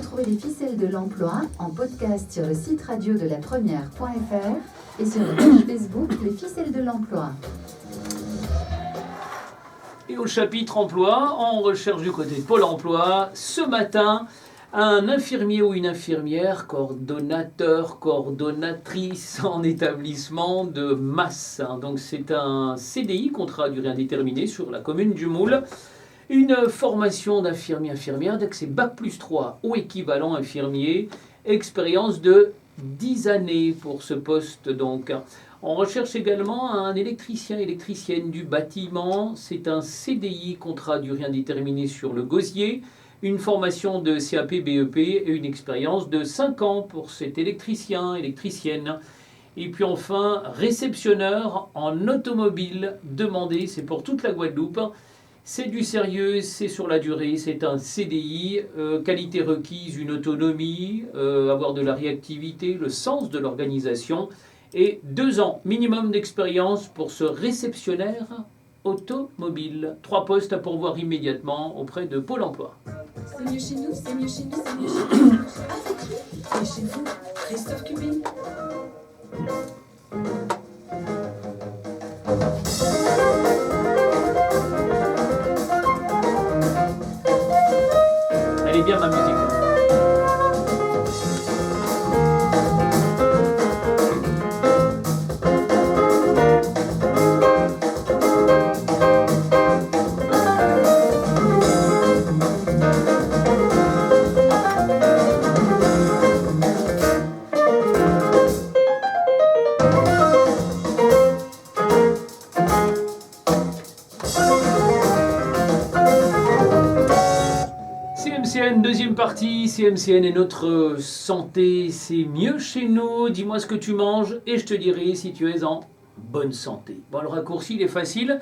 Retrouvez les ficelles de l'emploi en podcast sur le site radio de la première.fr et sur la page Facebook Les ficelles de l'emploi. Et au chapitre emploi, on recherche du côté de Pôle emploi, ce matin, un infirmier ou une infirmière, coordonnateur, coordonnatrice en établissement de masse. Donc c'est un CDI, contrat à durée indéterminée, sur la commune du Moule. Une formation d'infirmier-infirmière, donc c'est Bac+3 ou équivalent infirmier, expérience de 10 années pour ce poste donc. On recherche également un électricien, électricienne du bâtiment. C'est un CDI, contrat à durée indéterminée sur le gosier. Une formation de CAP, BEP et une expérience de 5 ans pour cet électricien, électricienne. Et puis enfin, réceptionneur en automobile demandé, c'est pour toute la Guadeloupe. C'est du sérieux, c'est sur la durée, c'est un CDI, qualité requise, une autonomie, avoir de la réactivité, le sens de l'organisation et 2 ans minimum d'expérience pour ce réceptionnaire automobile. 3 postes à pourvoir immédiatement auprès de Pôle emploi. C'est mieux chez nous, c'est mieux chez nous, c'est mieux chez nous. Avec qui? Et chez vous, Christophe Cubin. Elle est bien ma musique. CMCN, deuxième partie, CMCN et notre santé, c'est mieux chez nous. Dis-moi ce que tu manges et je te dirai si tu es en bonne santé. Bon, le raccourci, il est facile.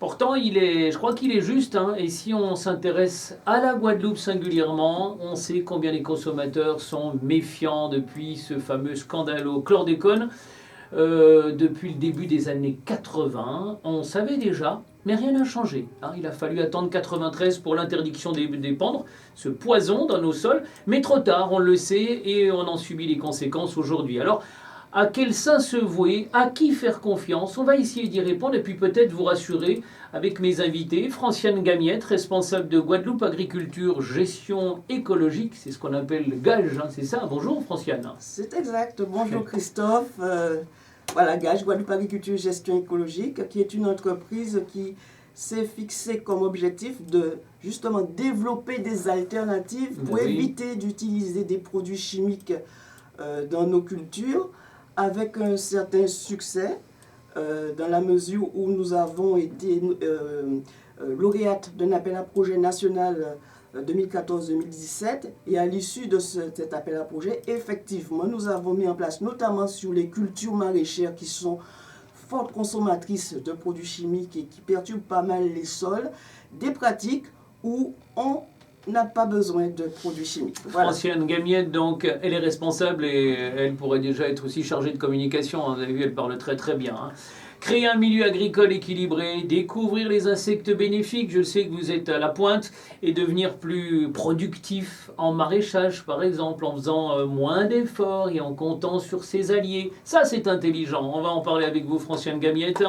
Pourtant, je crois qu'il est juste. Et si on s'intéresse à la Guadeloupe singulièrement, on sait combien les consommateurs sont méfiants depuis ce fameux scandale au chlordécone. Depuis le début des années 80, on savait déjà, mais rien n'a changé. Il a fallu attendre 93 pour l'interdiction d'épandre ce poison dans nos sols, mais trop tard, on le sait, et on en subit les conséquences aujourd'hui. Alors, à quel saint se vouer, à qui faire confiance? On va essayer d'y répondre et puis peut-être vous rassurer avec mes invités. Franciane Gamiette, responsable de Guadeloupe Agriculture Gestion Écologique, c'est ce qu'on appelle le GAGE, c'est ça? Bonjour Franciane. C'est exact. Bonjour Christophe. Voilà, GAGE, Guadeloupe Agriculture Gestion Écologique, qui est une entreprise qui s'est fixée comme objectif de justement développer des alternatives pour éviter d'utiliser des produits chimiques dans nos cultures, avec un certain succès, dans la mesure où nous avons été lauréates d'un appel à projet national 2014-2017, et à l'issue de cet appel à projet, effectivement, nous avons mis en place, notamment sur les cultures maraîchères qui sont fortes consommatrices de produits chimiques et qui perturbent pas mal les sols, des pratiques où on n'a pas besoin de produits chimiques. Voilà. Franciane Gamiette, donc, elle est responsable et elle pourrait déjà être aussi chargée de communication. Vous avez vu, elle parle très très bien. Créer un milieu agricole équilibré, découvrir les insectes bénéfiques, je sais que vous êtes à la pointe, et devenir plus productif en maraîchage, par exemple, en faisant moins d'efforts et en comptant sur ses alliés. Ça, c'est intelligent. On va en parler avec vous, Franciane Gamiette.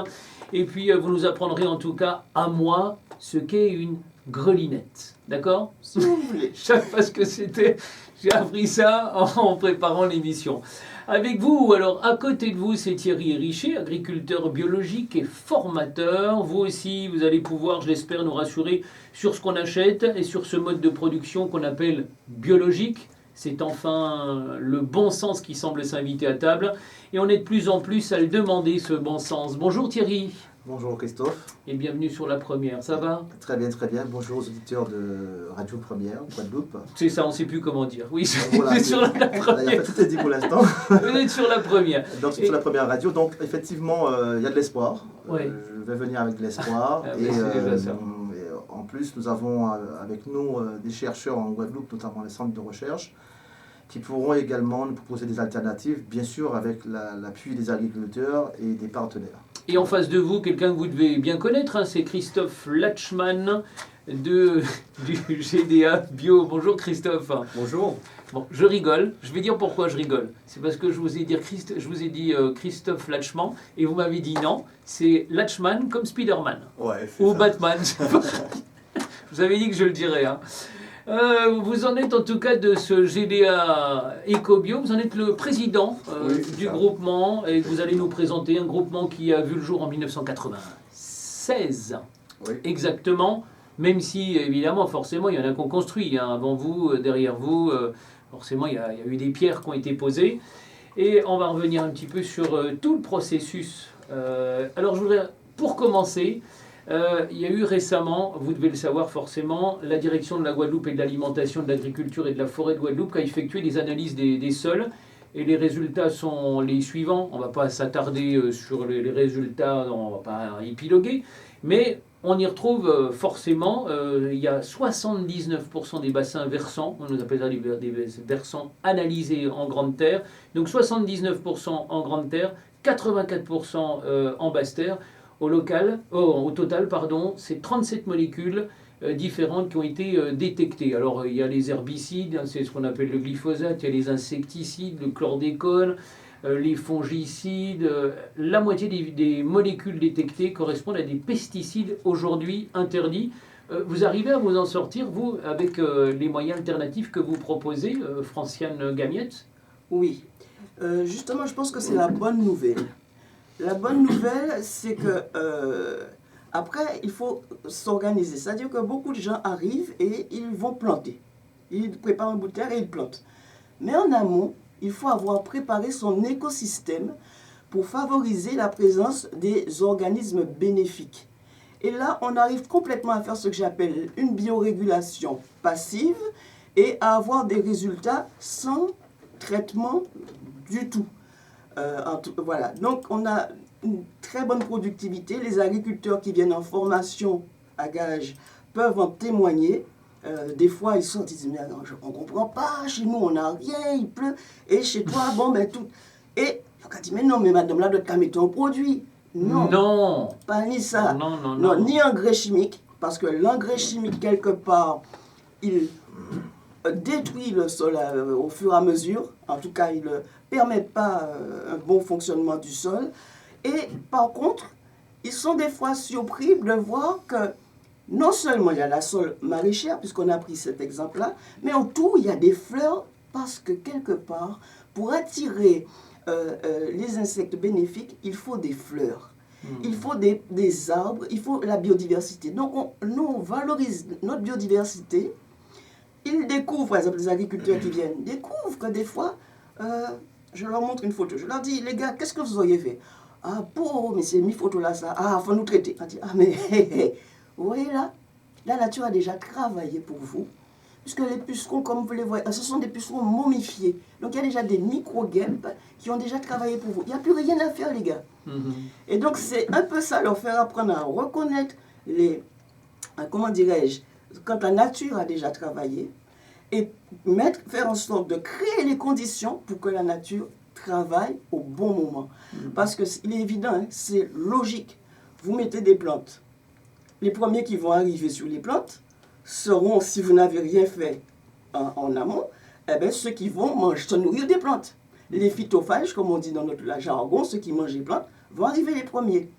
Et puis, vous nous apprendrez en tout cas, à moi, ce qu'est une grelinette. D'accord? Si vous voulez. Je ne sais pas ce que c'était. J'ai appris ça en préparant l'émission. Avec vous, alors à côté de vous, c'est Thierry Richer, agriculteur biologique et formateur. Vous aussi, vous allez pouvoir, je l'espère, nous rassurer sur ce qu'on achète et sur ce mode de production qu'on appelle biologique. C'est enfin le bon sens qui semble s'inviter à table. Et on est de plus en plus à le demander, ce bon sens. Bonjour Thierry. Bonjour Christophe. Et bienvenue sur La Première, ça va? Très bien, très bien. Bonjour aux auditeurs de Radio Première, Guadeloupe. C'est ça, on ne sait plus comment dire. Oui, voilà, c'est sur la première. Tout est dit pour l'instant. Vous êtes sur La Première. Donc c'est sur La Première radio. Donc effectivement, il y a de l'espoir. Ouais. Je vais venir avec de l'espoir. Et en plus, nous avons avec nous des chercheurs en Guadeloupe, notamment les centres de recherche. qui pourront également nous proposer des alternatives, bien sûr avec l'appui des agriculteurs et des partenaires. Et en face de vous, quelqu'un que vous devez bien connaître, hein, c'est Christophe Latchman du GDA Bio. Bonjour Christophe. Bonjour. Bon, je rigole. Je vais dire pourquoi je rigole. C'est parce que je vous ai dit Christophe Latchman et vous m'avez dit non. C'est Latchman comme Spider-Man Ouais, c'est ou ça. Batman. Je vous avais dit que je le dirais. Hein. Vous en êtes en tout cas de ce GDA EcoBio. Vous en êtes le président Oui, c'est du ça. groupement et vous allez nous présenter un groupement qui a vu le jour en 1996. Oui. Exactement. Même si, évidemment, forcément, il y en a qu'on construit. Hein, avant vous, derrière vous, forcément, il y a eu des pierres qui ont été posées. Et on va revenir un petit peu sur tout le processus. Alors, je voudrais, pour commencer, il y a eu récemment, vous devez le savoir forcément, la direction de la Guadeloupe et de l'alimentation, de l'agriculture et de la forêt de Guadeloupe qui a effectué des analyses des sols. Et les résultats sont les suivants. On ne va pas s'attarder sur les résultats, on ne va pas épiloguer. Mais on y retrouve forcément, il y a 79% des bassins versants, on nous appelle ça des versants analysés en grande terre. Donc 79% en grande terre, 84% en basse terre. Au total, c'est 37 molécules différentes qui ont été détectées. Alors il y a les herbicides, hein, c'est ce qu'on appelle le glyphosate, il y a les insecticides, le chlordécone, les fongicides. La moitié des molécules détectées correspondent à des pesticides aujourd'hui interdits. Vous arrivez à vous en sortir, vous, avec les moyens alternatifs que vous proposez, Franciane Gamiette? Oui. Justement, je pense que c'est la bonne nouvelle. La bonne nouvelle, c'est que après, il faut s'organiser. C'est-à-dire que beaucoup de gens arrivent et ils vont planter. Ils préparent un bout de terre et ils plantent. Mais en amont, il faut avoir préparé son écosystème pour favoriser la présence des organismes bénéfiques. Et là, on arrive complètement à faire ce que j'appelle une biorégulation passive et à avoir des résultats sans traitement du tout. Voilà. Donc, on a une très bonne productivité. Les agriculteurs qui viennent en formation à Gage peuvent en témoigner. Des fois, ils sortent, ils disent, mais on ne comprend pas, chez nous, on n'a rien, il pleut, et chez toi, bon, ben tout. Et on dit, mais non, mais madame, là, doit mettre un produit. Non, Non. pas ni ça. Non. Ni engrais chimique, parce que l'engrais chimique, quelque part, il détruit le sol au fur et à mesure. En tout cas, il ne permet pas un bon fonctionnement du sol. Et par contre, ils sont des fois surpris de voir que non seulement il y a la sole maraîchère, puisqu'on a pris cet exemple-là, mais en tout, il y a des fleurs, parce que quelque part, pour attirer les insectes bénéfiques, il faut des fleurs. Il faut des arbres, il faut la biodiversité. Donc, nous, on valorise notre biodiversité. Ils découvrent, par exemple, les agriculteurs qui viennent, découvrent que des fois, je leur montre une photo. Je leur dis, les gars, qu'est-ce que vous auriez fait? Ah, mais c'est mis photo là, ça. Ah, il faut nous traiter. On dit, ah, mais vous voyez là, la nature a déjà travaillé pour vous. Puisque les pucerons, comme vous les voyez, ce sont des pucerons momifiés. Donc il y a déjà des micro-guêpes qui ont déjà travaillé pour vous. Il n'y a plus rien à faire, les gars. Et donc c'est un peu ça, leur faire apprendre à reconnaître comment dirais-je, quand la nature a déjà travaillé, et faire en sorte de créer les conditions pour que la nature travaille au bon moment. Parce qu'il est évident, hein, c'est logique. Vous mettez des plantes. Les premiers qui vont arriver sur les plantes seront, si vous n'avez rien fait en amont, eh bien, ceux qui vont se nourrir des plantes. Les phytophages, comme on dit dans notre jargon, ceux qui mangent les plantes, vont arriver les premiers.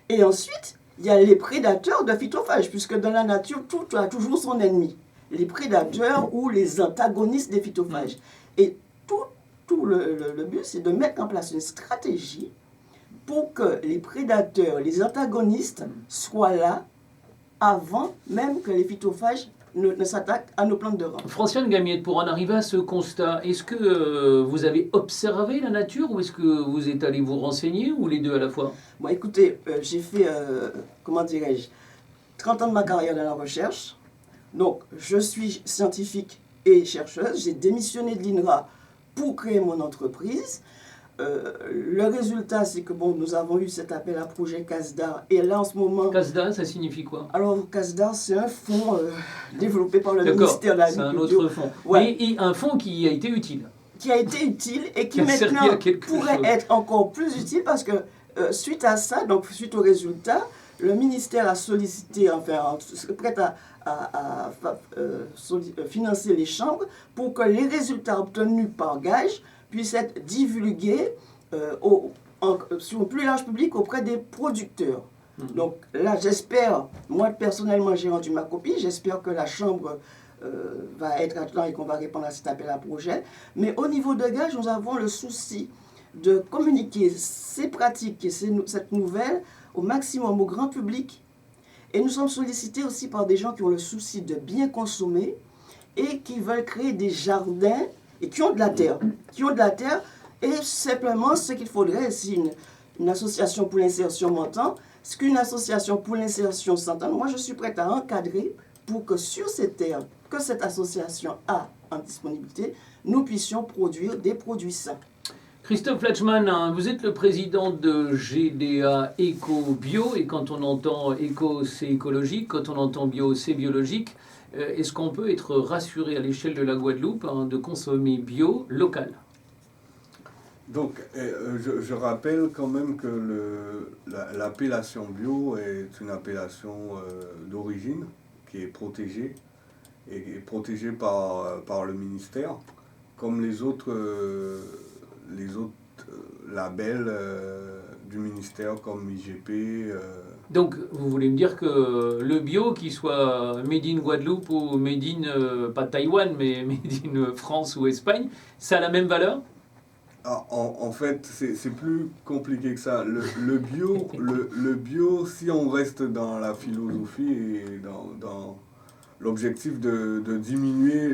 Et ensuite, il y a les prédateurs de phytophages, puisque dans la nature, tout a toujours son ennemi. Les prédateurs ou les antagonistes des phytophages. Et tout le but, c'est de mettre en place une stratégie pour que les prédateurs, les antagonistes soient là avant même que les phytophages ne s'attaquent à nos plantes de rang. Franciane Gamiette, pour en arriver à ce constat, est-ce que vous avez observé la nature ou est-ce que vous êtes allé vous renseigner ou les deux à la fois? Bon, écoutez, j'ai fait, comment dirais-je, 30 ans de ma carrière dans la recherche. Donc, je suis scientifique et chercheuse. J'ai démissionné de l'INRA pour créer mon entreprise. le résultat, c'est que bon, nous avons eu cet appel à projet CASDAR. Et là, en ce moment... CASDA, ça signifie quoi? Alors, CASDAR, c'est un fonds développé par le D'accord, ministère de c'est un l'Agriculture. autre fonds. Ouais. Mais un fonds qui a été utile. Qui a été utile et qui Qui a servi maintenant à quelque pourrait chose. être encore plus utile parce que suite à ça, donc suite au résultat, le ministère a sollicité, enfin, serait prêt à financer les chambres pour que les résultats obtenus par gage puissent être divulgués sur un plus large public auprès des producteurs. Donc là, j'espère, moi personnellement, j'ai rendu ma copie, j'espère que la chambre va être à temps et qu'on va répondre à cet appel à projet. Mais au niveau de gage, nous avons le souci de communiquer ces pratiques et cette nouvelle au maximum au grand public. Et nous sommes sollicités aussi par des gens qui ont le souci de bien consommer et qui veulent créer des jardins et qui ont de la terre. Et simplement, ce qu'il faudrait, si une association pour l'insertion m'entend, ce qu'une association pour l'insertion s'entend, moi je suis prête à encadrer pour que sur ces terres que cette association a en disponibilité, nous puissions produire des produits sains. Christophe Latchman, hein, vous êtes le président de GDA Eco Bio, et quand on entend éco, c'est écologique, quand on entend bio, c'est biologique. Est-ce qu'on peut être rassuré à l'échelle de la Guadeloupe de consommer bio local? Donc, je rappelle quand même que l'appellation bio est une appellation d'origine qui est protégée et protégée par le ministère, comme les autres labels du ministère comme IGP. Donc, vous voulez me dire que le bio, qu'il soit made in Guadeloupe ou made in, pas Taïwan, mais made in France ou Espagne, ça a la même valeur? En fait, c'est plus compliqué que ça. Le bio, si on reste dans la philosophie et dans l'objectif de diminuer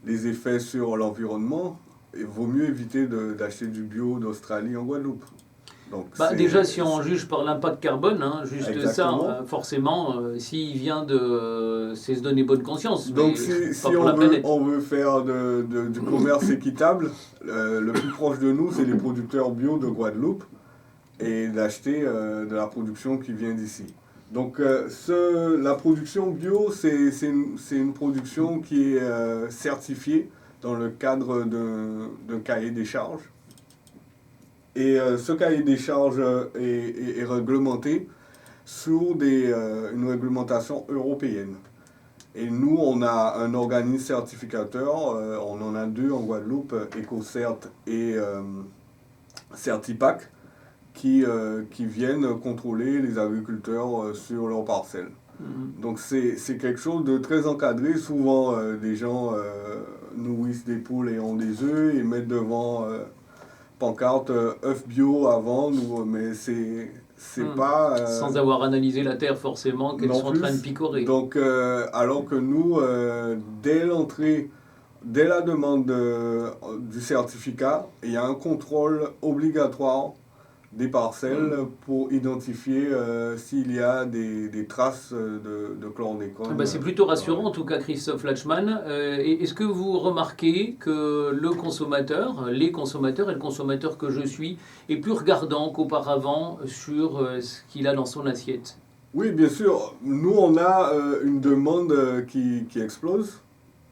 les effets sur l'environnement, il vaut mieux éviter d'acheter du bio d'Australie en Guadeloupe. Donc, déjà, si on juge par l'impact carbone, hein, juste Exactement. ça, forcément, s'il vient c'est se donner bonne conscience. Donc mais si pas pour la planète. on veut faire du commerce équitable, le plus proche de nous, c'est les producteurs bio de Guadeloupe et d'acheter de la production qui vient d'ici. Donc la production bio, c'est une production qui est certifiée dans le cadre d'un cahier des charges. Et ce cahier des charges est réglementé sur une réglementation européenne. Et nous, on a un organisme certificateur, on en a deux en Guadeloupe, EcoCert et Certipac, qui viennent contrôler les agriculteurs sur leurs parcelles. Donc c'est quelque chose de très encadré. Souvent, des gens nourrissent des poules et ont des œufs et mettent devant pancarte œufs bio à vendre, mais c'est pas... sans avoir analysé la terre forcément, qu'elles sont en train de picorer. Donc, alors que nous, dès la demande du certificat, il y a un contrôle obligatoire des parcelles pour identifier s'il y a des traces de chlordécone. C'est plutôt rassurant en tout cas, Christophe Latchman. Est-ce que vous remarquez que les consommateurs et le consommateur que je suis est plus regardant qu'auparavant sur ce qu'il a dans son assiette? Oui, bien sûr. Nous, on a une demande qui explose.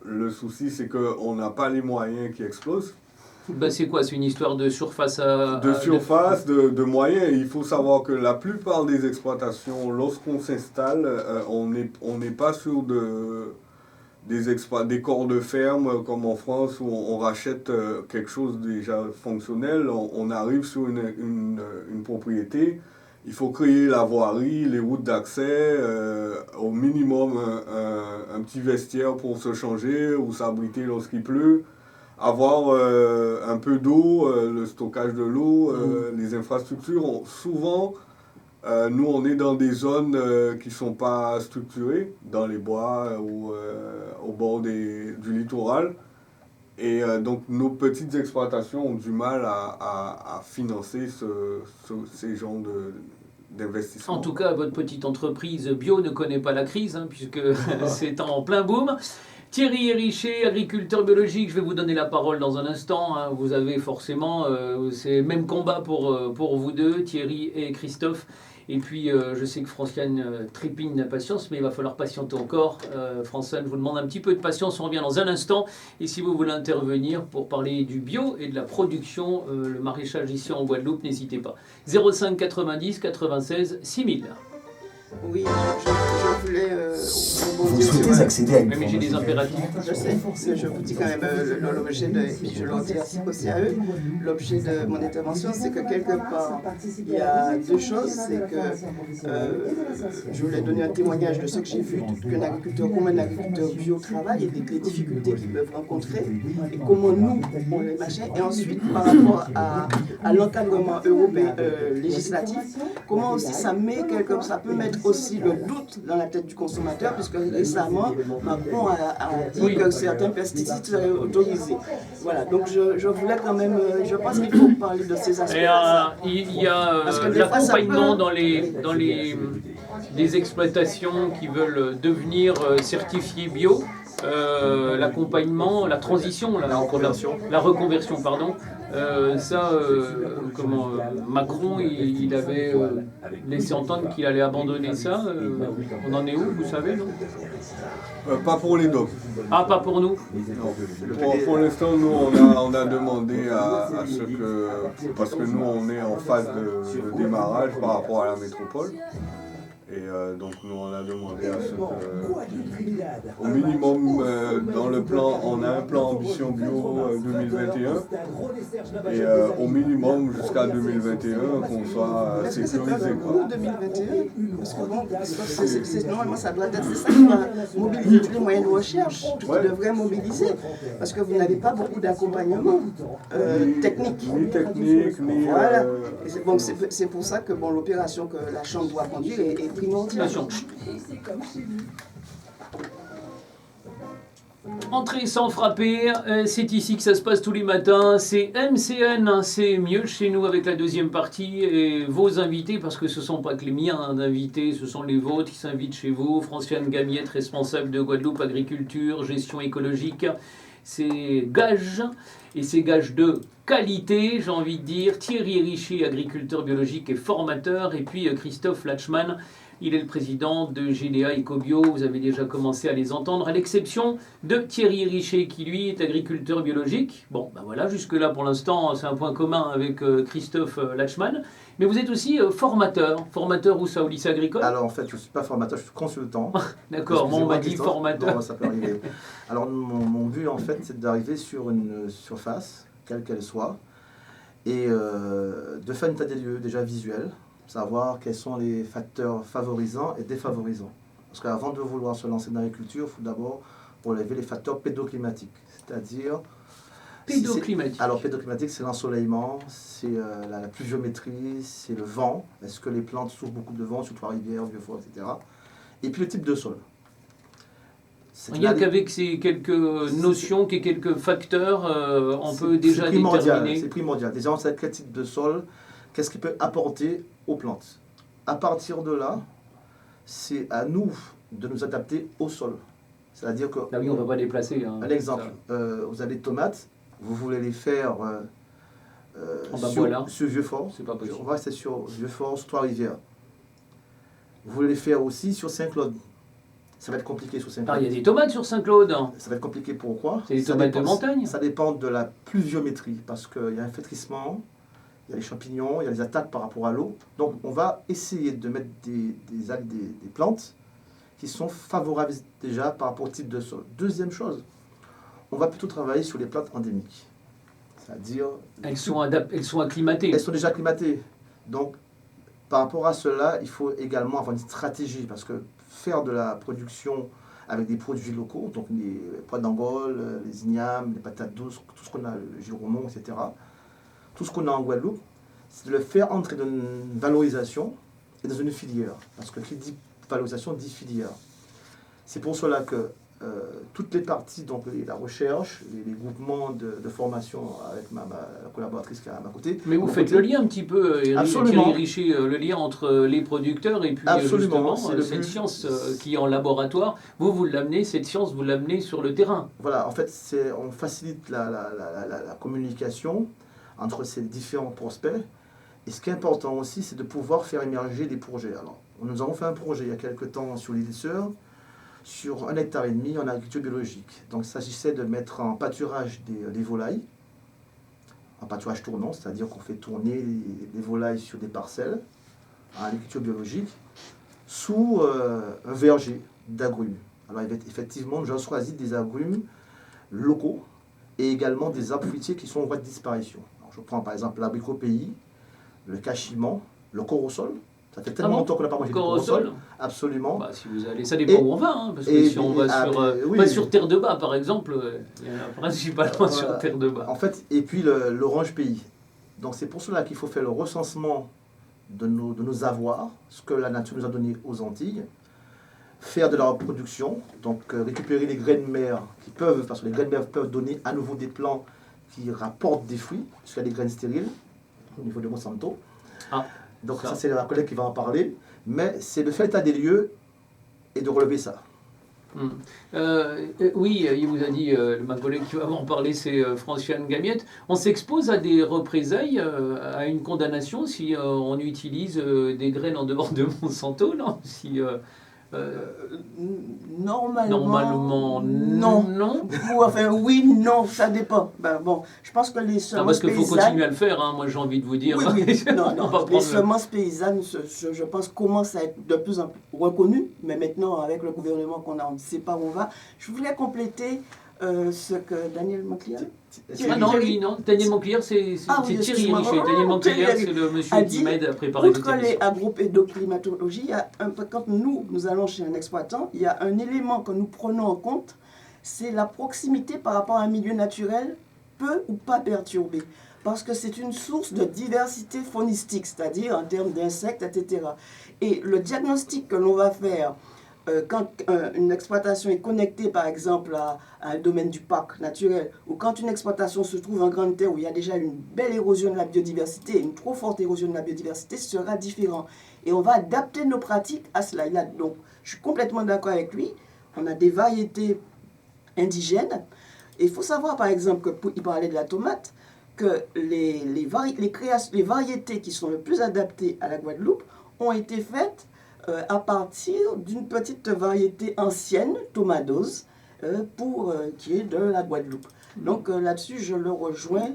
Le souci, c'est qu'on n'a pas les moyens qui explosent. C'est quoi? C'est une histoire de surface de moyens. Il faut savoir que la plupart des exploitations, lorsqu'on s'installe, on n'est pas sur des corps de ferme comme en France où on rachète quelque chose déjà fonctionnel. On arrive sur une propriété. Il faut créer la voirie, les routes d'accès, au minimum un petit vestiaire pour se changer ou s'abriter lorsqu'il pleut. Avoir un peu d'eau, le stockage de l'eau, les infrastructures. Souvent, nous, on est dans des zones qui ne sont pas structurées, dans les bois ou au bord du littoral. Et donc, nos petites exploitations ont du mal à financer ces genres d'investissements. En tout cas, votre petite entreprise bio ne connaît pas la crise, puisque c'est en plein boom. Thierry Hérichet, agriculteur biologique, je vais vous donner la parole dans un instant. Hein. Vous avez forcément, c'est même combat pour vous deux, Thierry et Christophe. Et puis, je sais que Franciane trépigne d'impatience, mais il va falloir patienter encore. Franciane, je vous demande un petit peu de patience, on revient dans un instant. Et si vous voulez intervenir pour parler du bio et de la production, le maraîchage ici en Guadeloupe, n'hésitez pas. 05 90 96 6000. Oui, je voulais Vous rebondir souhaitez sur... accéder à une Mais j'ai des formation impératifs. Je sais, mais je vous dis quand même l'objet de, et puis je leur dis aussi à eux, l'objet de mon intervention, c'est que quelque part, il y a deux choses, c'est que je voulais donner un témoignage de ce que j'ai vu, qu'un agriculteur, comment un agriculteur bio travaille et des difficultés qu'ils peuvent rencontrer et comment nous, on les machins. Et ensuite, par rapport à l'encadrement européen législatif, comment aussi ça peut mettre aussi le doute dans la tête du consommateur, puisque récemment, Macron a dit que certains pesticides seraient autorisés. Voilà, donc je voulais quand même, je pense qu'il faut parler de ces aspects-là. Il y a Parce que des fois, ça l'accompagnement peut- dans les exploitations qui veulent devenir certifiées bio. L'accompagnement, la transition, la reconversion, pardon. Macron, il avait laissé entendre qu'il allait abandonner ça. On en est où, vous savez, non? Pas pour les DOC. Ah, pas pour nous. Pour l'instant, nous, on a demandé à ce que... Parce que nous, on est en phase de démarrage par rapport à la métropole. Et donc nous on a demandé à ce que, au minimum dans le plan, on a un plan Ambition Bio 2021 et au minimum jusqu'à 2021 qu'on soit Est-ce que c'est pas sécurisé. pour 2021? Parce que bon, normalement ça doit être ça qui va mobiliser tous les moyens de recherche, qui devrait mobiliser, parce que vous n'avez pas beaucoup d'accompagnement technique. Ni technique, ni... Voilà. Et c'est pour ça que bon, l'opération que la Chambre doit conduire est primordiale. Attention. Entrée sans frapper, c'est ici que ça se passe tous les matins, c'est MCN, hein, c'est mieux chez nous avec la deuxième partie et vos invités, parce que ce ne sont pas que les miens d'invités, ce sont les vôtres qui s'invitent chez vous. Franciane Gamiette, responsable de Guadeloupe Agriculture, gestion écologique, c'est gage, et c'est gage de qualité, j'ai envie de dire. Thierry Hérichet, agriculteur biologique et formateur, et puis Christophe Latchman, il est le président de GDA Ecobio, vous avez déjà commencé à les entendre, à l'exception de Thierry Hérichet qui lui est agriculteur biologique. Bon, ben voilà, jusque-là pour l'instant c'est un point commun avec Christophe Latchman. Mais vous êtes aussi formateur où ça, au lycée agricole? Alors en fait, je ne suis pas formateur, je suis consultant. D'accord, moi on m'a dit Christophe. formateur. Non, ça peut arriver. Alors mon but en fait, c'est d'arriver sur une surface, quelle qu'elle soit, et de faire un état des lieux déjà visuel, savoir quels sont les facteurs favorisants et défavorisants. Parce qu'avant de vouloir se lancer dans l'agriculture, il faut d'abord relever les facteurs pédoclimatiques, c'est-à-dire... Pédoclimatique. Alors pédoclimatique, c'est l'ensoleillement, c'est la pluviométrie, c'est le vent. Est-ce que les plantes souffrent beaucoup de vent, surtout à rivière, vieux fort, etc. Et puis le type de sol. Il n'y a qu'avec ces quelques notions, quelques facteurs, on peut déjà déterminer. C'est primordial. Déjà, on sait quel type de sol, qu'est-ce qu'il peut apporter aux plantes. À partir de là, c'est à nous de nous adapter au sol. C'est-à-dire que... Là oui, on ne va pas déplacer. Hein, un exemple, vous avez des tomates, vous voulez les faire sur Vieux-Fort. C'est pas possible. On va rester sur Vieux-Fort, sur Trois-Rivières. Vous voulez les faire aussi sur Saint-Claude. Ça va être compliqué sur Saint-Claude. Il y a des tomates sur Saint-Claude. Ça va être compliqué, pourquoi? C'est des tomates de montagne. Ça dépend de la pluviométrie, parce qu'il y a un flétrissement, il y a les champignons, il y a les attaques par rapport à l'eau. Donc on va essayer de mettre des algues, des plantes qui sont favorables déjà par rapport au type de sol. Deuxième chose, on va plutôt travailler sur les plantes endémiques. C'est-à-dire... Elles sont acclimatées. Elles sont déjà acclimatées. Donc, par rapport à cela, il faut également avoir une stratégie, parce que faire de la production avec des produits locaux, donc les pois d'Angole, les ignames, les patates douces, tout ce qu'on a, le giromont, etc., tout ce qu'on a en Guadeloupe, c'est de le faire entrer dans une valorisation et dans une filière. Parce que qui dit valorisation dit filière. C'est pour cela que toutes les parties, donc la recherche, les groupements de formation avec la collaboratrice qui est à ma côté. Mais vous Mon faites côté. le lien un petit peu, Absolument. Thierry Richer, le lien entre les producteurs et puis Absolument, justement c'est le cette but. science qui est en laboratoire. Vous l'amenez, cette science, vous l'amenez sur le terrain. Voilà, en fait, on facilite la communication entre ces différents prospects. Et ce qui est important aussi, c'est de pouvoir faire émerger des projets. Alors, nous avons fait un projet il y a quelques temps sur l'île des Sœurs, sur 1,5 hectare en agriculture biologique. Donc, il s'agissait de mettre en pâturage des volailles, en pâturage tournant, c'est-à-dire qu'on fait tourner les volailles sur des parcelles en agriculture biologique, sous un verger d'agrumes. Alors, effectivement, nous avons choisi des agrumes locaux et également des arbres fruitiers qui sont en voie de disparition. Alors, je prends par exemple l'abricot pays, le cachimant, le corosol. Ça fait tellement longtemps qu'on n'a pas mangé de corosol. Absolument. Bah, si vous allez, ça dépend où on va, hein, parce que si on va sur Terre de Bas par exemple, il y en a principalement sur Terre de Bas. En fait, et puis l'orange pays. Donc c'est pour cela qu'il faut faire le recensement de nos avoirs, ce que la nature nous a donné aux Antilles, faire de la reproduction, donc récupérer les graines mères parce que les graines mères peuvent donner à nouveau des plants qui rapportent des fruits, parce qu'il y a des graines stériles au niveau de Monsanto. Donc ça c'est la collègue qui va en parler, mais c'est de faire l'état des lieux et de relever ça. Oui, il vous a dit, ma collègue qui va en parler, c'est Franciane Gamiette. On s'expose à des représailles, à une condamnation si on utilise des graines en dehors de Monsanto, non si, Normalement, non. Ou, enfin, oui, non, ça dépend. Ben, bon, je pense que les semences parce qu'il faut paysannes... continuer à le faire, hein, moi j'ai envie de vous dire. Oui, oui. Non, On va les prendre semences paysannes, je pense, commencent à être de plus en plus reconnues. Mais maintenant, avec le gouvernement qu'on a, on ne sait pas où on va. Je voulais compléter ce que Daniel Monclier... non, lui, non. Daniel Monclier, c'est Thierry Richer. Daniel Monclier, c'est le monsieur qui m'aide à préparer outre les les agropédoclimatologie, il y a quand nous allons chez un exploitant, il y a un élément que nous prenons en compte, c'est la proximité par rapport à un milieu naturel peu ou pas perturbé. Parce que c'est une source de diversité faunistique, c'est-à-dire en termes d'insectes, etc. Et le diagnostic que l'on va faire quand une exploitation est connectée, par exemple, à un domaine du parc naturel, ou quand une exploitation se trouve en grande terre où il y a déjà une belle érosion de la biodiversité, une trop forte érosion de la biodiversité, sera différent. Et on va adapter nos pratiques à cela. Donc, je suis complètement d'accord avec lui. On a des variétés indigènes. Et il faut savoir, par exemple, qu'il parlait de la tomate, que les variétés qui sont le plus adaptées à la Guadeloupe ont été faites à partir d'une petite variété ancienne, tomadose, qui est de la Guadeloupe. Donc là-dessus, je le rejoins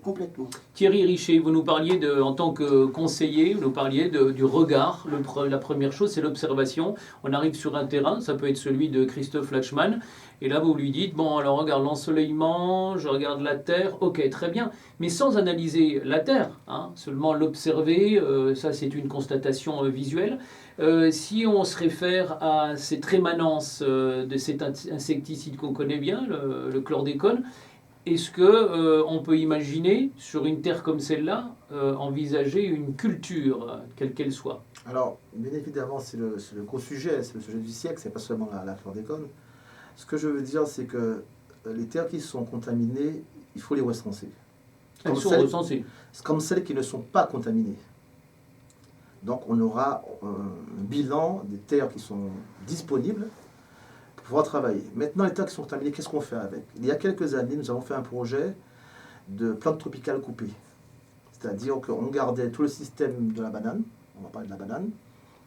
complètement. Thierry Richer, vous nous parliez, en tant que conseiller, vous nous parliez du regard. La première chose, c'est l'observation. On arrive sur un terrain, ça peut être celui de Christophe Lachmann, et là vous lui dites, bon alors regarde l'ensoleillement, je regarde la terre, ok très bien, mais sans analyser la terre, hein, seulement l'observer, ça c'est une constatation visuelle. Si on se réfère à cette rémanence de cet insecticide qu'on connaît bien, le chlordécone, est-ce qu'on peut imaginer, sur une terre comme celle-là, envisager une culture, quelle qu'elle soit? Alors, bien évidemment, c'est le gros sujet, c'est le sujet du siècle, c'est pas seulement la chlordécone. Ce que je veux dire, c'est que les terres qui sont contaminées, il faut les recenser. Elles sont recensées. Comme celles qui ne sont pas contaminées. Donc on aura un bilan des terres qui sont disponibles pour pouvoir travailler. Maintenant, les terres qui sont contaminées, qu'est-ce qu'on fait avec? Il y a quelques années, nous avons fait un projet de plantes tropicales coupées. C'est-à-dire qu'on gardait tout le système de la banane, on va parler de la banane,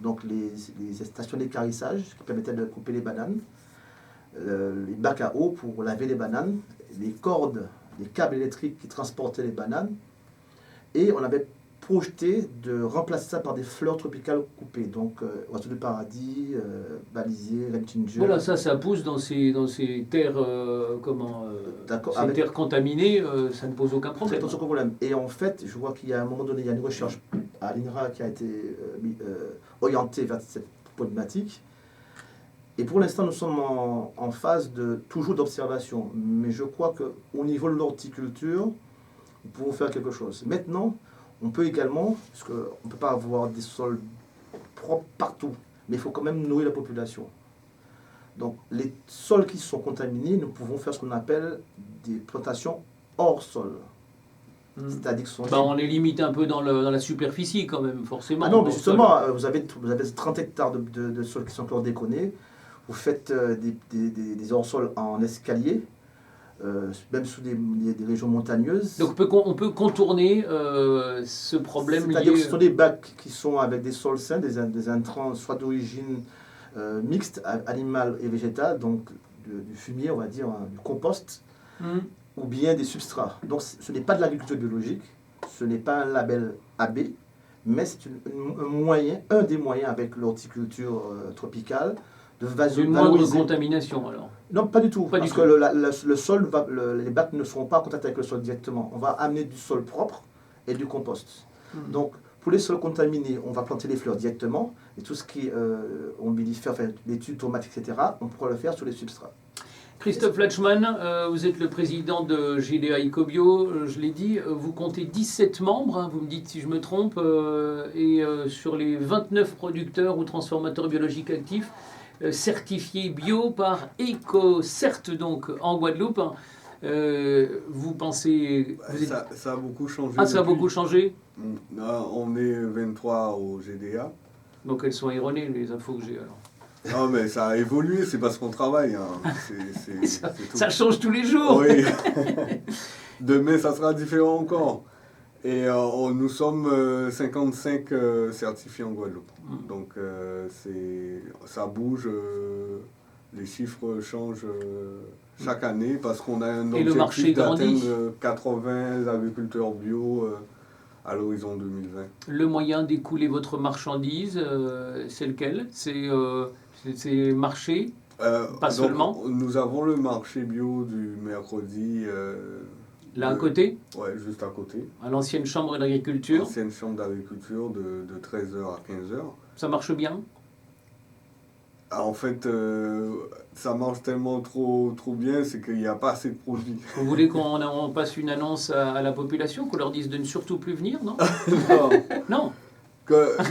donc les stations d'écarissage qui permettaient de couper les bananes, les bacs à eau pour laver les bananes, les cordes, les câbles électriques qui transportaient les bananes, et on avait projeté de remplacer ça par des fleurs tropicales coupées, donc oiseau de paradis, balisier, lemtinger. Voilà, ça pousse dans ces terres, terres contaminées, ça ne pose aucun problème. Ça ne pose aucun problème. Et en fait, je vois qu'il y a un moment donné, il y a une recherche à l'INRA qui a été orientée vers cette problématique. Et pour l'instant, nous sommes en phase toujours d'observation. Mais je crois qu'au niveau de l'horticulture, nous pouvons faire quelque chose. Maintenant, on peut également, parce qu'on ne peut pas avoir des sols propres partout, mais il faut quand même nourrir la population. Donc, les sols qui sont contaminés, nous pouvons faire ce qu'on appelle des plantations hors sol. C'est-à-dire que ce sont On les limite un peu dans la superficie quand même, forcément. Ah non, mais Hors justement, vous avez 30 hectares de sols qui sont chlordéconés. Vous faites des hors-sols en escalier, même sous des régions montagneuses. Donc on peut contourner ce problème C'est-à-dire que lié... ce sont des bacs qui sont avec des sols sains, des intrants soit d'origine mixte, animale et végétale, donc du fumier, on va dire, du compost, ou bien des substrats. Donc ce n'est pas de l'agriculture biologique, ce n'est pas un label AB, mais c'est un des moyens avec l'horticulture tropicale de Une moindre valoriser. Contamination alors. Non, pas du tout, Pas du parce tout. que le sol, les bacs ne seront pas en contact avec le sol directement. On va amener du sol propre et du compost. Donc, pour les sols contaminés, on va planter les fleurs directement, et tout ce qui est ombellifère, enfin, l'étude, tomates, etc., on pourra le faire sur les substrats. Christophe Latchman, vous êtes le président de GDA Ecobio, je l'ai dit, vous comptez 17 membres, hein, vous me dites si je me trompe, et sur les 29 producteurs ou transformateurs biologiques actifs, certifiés bio par EcoCert, donc en Guadeloupe. Vous pensez... Ça a beaucoup changé. Ah, ça a beaucoup changé? On est 23 au GDA. Donc elles sont erronées, les infos que j'ai alors. Non, mais ça a évolué, c'est parce qu'on travaille. Hein. Ça change tous les jours. Oui. Demain, ça sera différent encore. Et nous sommes 55 certifiés en Guadeloupe. Donc ça bouge, les chiffres changent chaque année parce qu'on a un Et le marché objectif grandit. d'atteindre 80 agriculteurs bio à l'horizon 2020. Le moyen d'écouler votre marchandise, c'est lequel? C'est marché, pas seulement. Nous avons le marché bio du mercredi. Là à côté, Ouais, juste à côté. à l'ancienne chambre d'agriculture. Ancienne chambre d'agriculture de 13h à 15h. Ça marche bien? En fait, ça marche tellement trop bien, c'est qu'il n'y a pas assez de produits. Vous voulez qu'on passe une annonce à la population, qu'on leur dise de ne surtout plus venir, non? Non. Non.